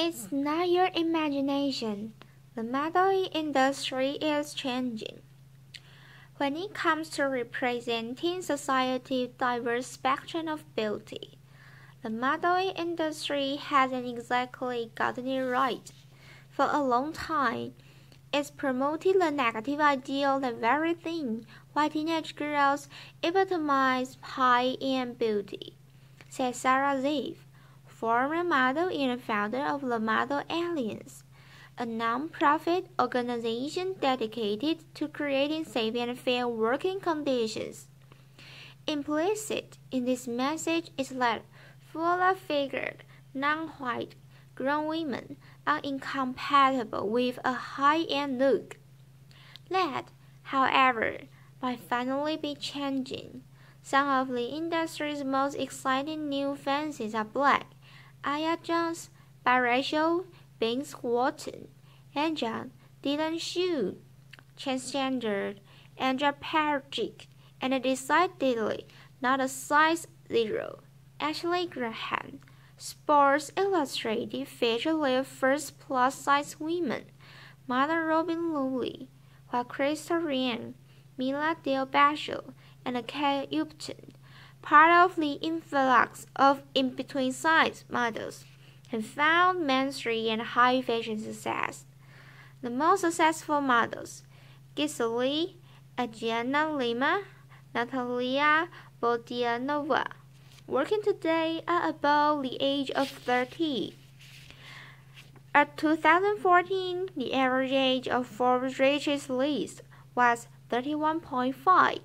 It's not your imagination. The modeling industry is changing. When it comes to representing society's diverse spectrum of beauty, the modeling industry hasn't exactly gotten it right. For a long time, it's promoted the negative ideal that very thin, white teenage girls epitomize high-end beauty, said Sarah Ziv, former model and founder of the Model Alliance, a non-profit organization dedicated to creating safe and fair working conditions. Implicit in this message is that fuller-figured, non-white, grown women are incompatible with a high-end look. That, however, might finally be changing. Some of the industry's most exciting new faces are black. Aya Jones, biracial, Binks Walton, Anja, Dylan Shu, transgender, Andrea Patrick, and decidedly not a size zero, Ashley Graham. Sports Illustrated featured their first plus-size women, Mother Robin Lowry, while Krista Ryan, Mila Del Bashel, and Kay Upton, part of the influx of in-between size models, have found mainstream and high fashion success. The most successful models, Gisele, Adriana Lima, Natalia Bodianova, working today are above the age of 30. At 2014, the average age of Forbes richest list was 31.5.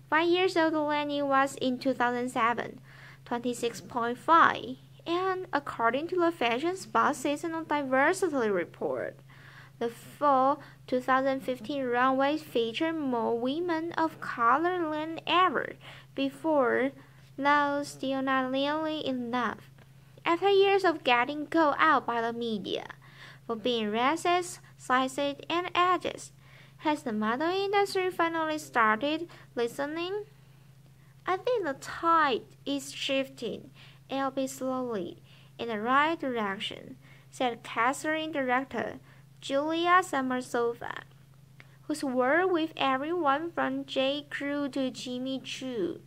5 years old Lenny was in 2007, 26.5. And according to the Fashion Spot Seasonal Diversity Report, the fall 2015 runway featured more women of color than ever before, though still not nearly enough. After years of getting called out by the media for being racist, sexist, and ageist, has the modeling industry finally started listening? I think the tide is shifting, albeit slowly, in the right direction, said casting director Julia Summersova, who's worked with everyone from J. Crew to Jimmy Choo.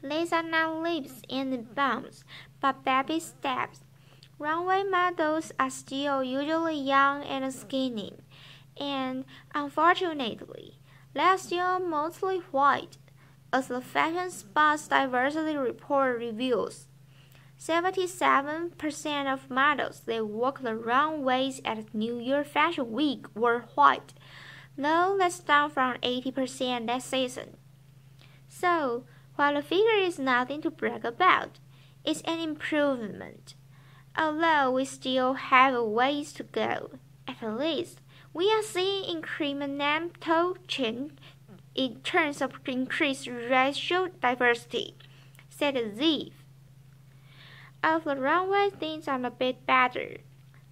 These are not leaps and bounds, but baby steps. Runway models are still usually young and skinny, and unfortunately, they're still mostly white, as the Fashion Spot's diversity report reveals. 77% of models that walked the runways at New York Fashion Week were white, though that's down from 80% that season. So, while the figure is nothing to brag about, it's an improvement. Although we still have a ways to go, at least we are seeing incremental change in terms of increased racial diversity, said Ziv. Of the runway, things are a bit better.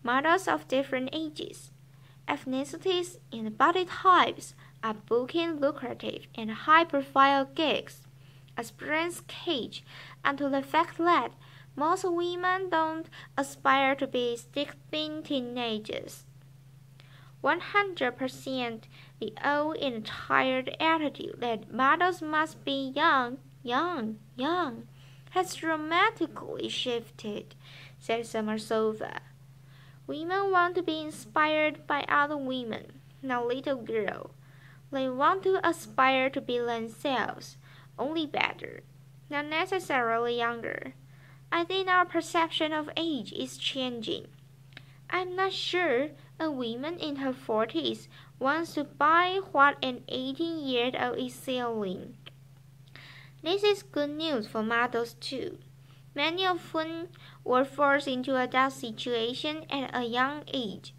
Models of different ages, ethnicities, and body types are booking lucrative and high-profile gigs, as brands cage onto the fact that most women don't aspire to be stick-thin teenagers. 100% the old and tired attitude that models must be young, has dramatically shifted, said Summersova. Women want to be inspired by other women, not little girls. They want to aspire to be themselves, only better, not necessarily younger. I think our perception of age is changing. I'm not sure a woman in her 40s wants to buy what an 18-year-old is selling. This is good news for models too, many of whom were forced into a adult situation at a young age.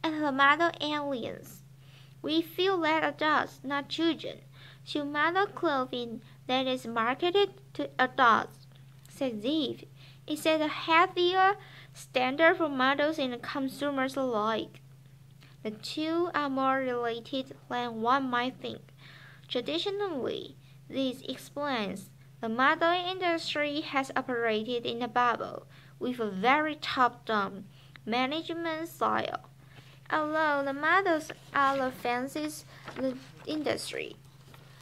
At the Model Alliance, we feel that adults, not children, should model clothing that is marketed to adults, said Ziv. It set a healthier standard for models and consumers alike. The two are more related than one might think. Traditionally, this explains the modeling industry has operated in a bubble with a very top-down, management style. Although the models are the faces the industry,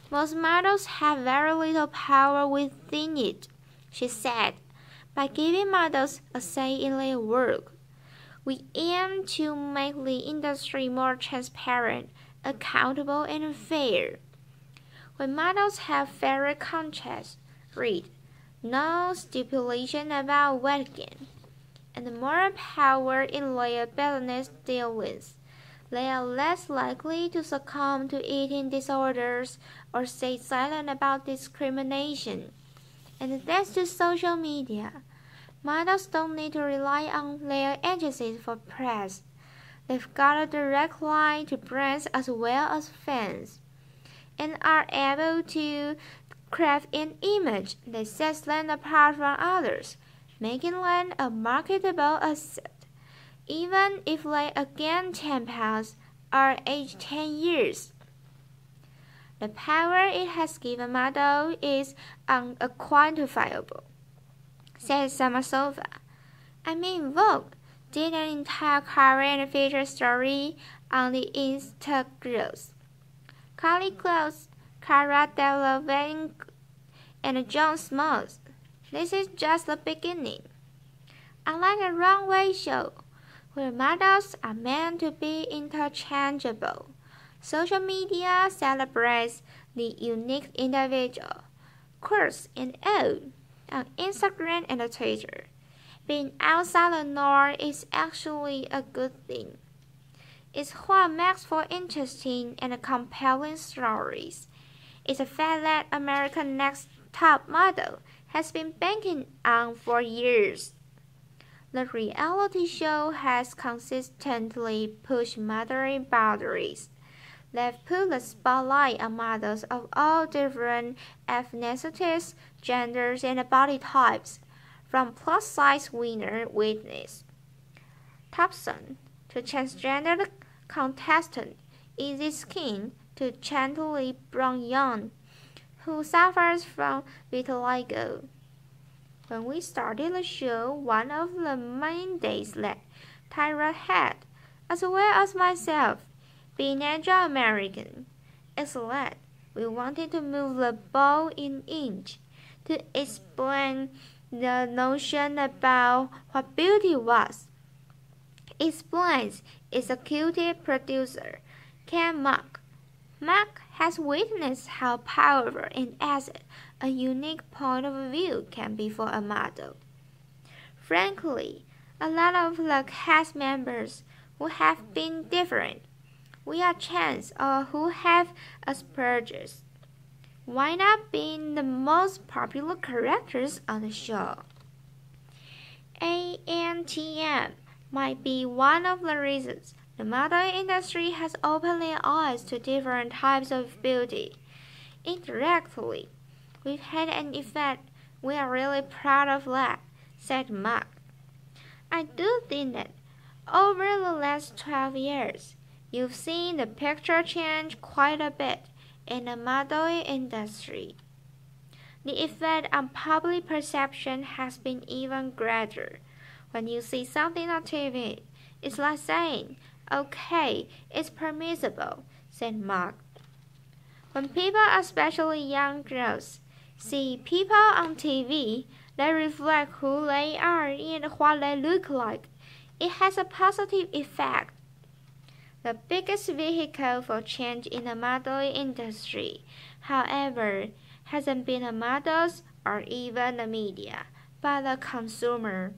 most models have very little power within it, she said. By giving models a say in their work, we aim to make the industry more transparent, accountable, and fair. When models have fairer contracts, read, no stipulation about weight gain, and more power in their business dealings, they are less likely to succumb to eating disorders or stay silent about discrimination. And thanks to social media, models don't need to rely on their agencies for press. They've got a direct line to brands as well as fans, and are able to craft an image that sets them apart from others, making them a marketable asset, even if they again 10 pounds or age 10 years. The power it has given model is unquantifiable, said Samasova. I mean, Vogue did an entire cover and feature story on the Instagirls. Carly Close, Cara Delevingne, and John Smalls. This is just the beginning. Unlike a runway show, where models are meant to be interchangeable, social media celebrates the unique individual. Quirks and all, on Instagram and Twitter, being outside the norm is actually a good thing. It's what makes for interesting and compelling stories. It's a fact that America's Next Top Model has been banking on for years. The reality show has consistently pushed modeling boundaries. They've put the spotlight on models of all different ethnicities, genders, and body types, from plus-size winner Whitney Thompson to transgender contestant Izzy Skin to Chantilly Brown, who suffers from vitiligo. When we started the show, one of the mandates that Tyra had, as well as myself, being Asian-American, is that we wanted to move the ball an inch to explain the notion about what beauty was. Explains executive producer Ken Mock. Mock has witnessed how powerful an asset a unique point of view can be for a model. Frankly, a lot of the cast members who have been different, we are trans or who have Asperger's, wind up being the most popular characters on the show. ANTM might be one of the reasons the modeling industry has opened their eyes to different types of beauty. Indirectly, we've had an effect. We are really proud of that, said Mark. I do think that over the last 12 years, you've seen the picture change quite a bit in the modeling industry. The effect on public perception has been even greater. When you see something on TV, it's like saying, okay, it's permissible, said Mark. When people, especially young girls, see people on TV, they reflect who they are and what they look like. It has a positive effect. The biggest vehicle for change in the modeling industry, however, hasn't been the models or even the media, but the consumer.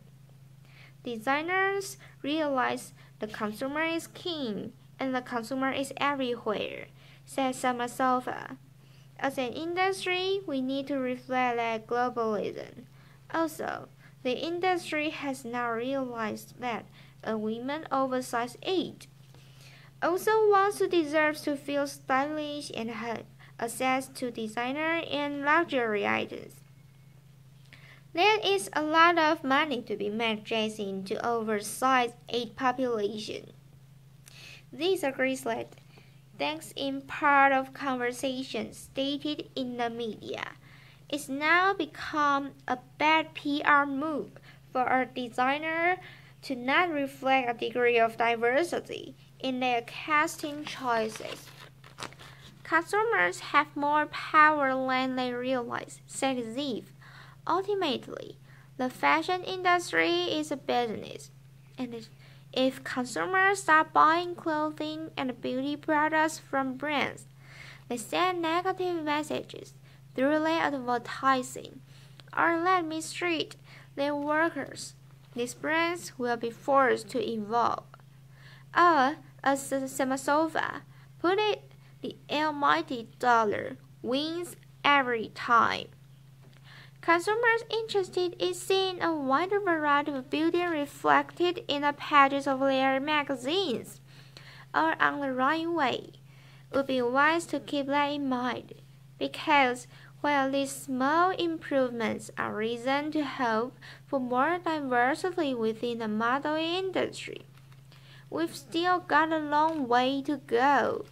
Designers realize the consumer is king and the consumer is everywhere, said Samasova. As an industry, we need to reflect that globalism. Also, the industry has now realized that a woman oversized 8 also wants to deserve to feel stylish and have access to designer and luxury items. There is a lot of money to be made dressing to oversized 8 population. This agrees that, thanks in part of conversations stated in the media, it's now become a bad PR move for a designer to not reflect a degree of diversity in their casting choices. Consumers have more power than they realize, said Ziv. Ultimately, the fashion industry is a business, and if consumers start buying clothing and beauty products from brands, they send negative messages through their advertising, or let mistreat their workers. These brands will be forced to evolve. Or, as Samsonova put it, the almighty dollar wins every time. Consumers interested in seeing a wider variety of beauty reflected in the pages of their magazines or on the runway would be wise to keep that in mind, because while these small improvements are reason to hope for more diversity within the modeling industry, we've still got a long way to go.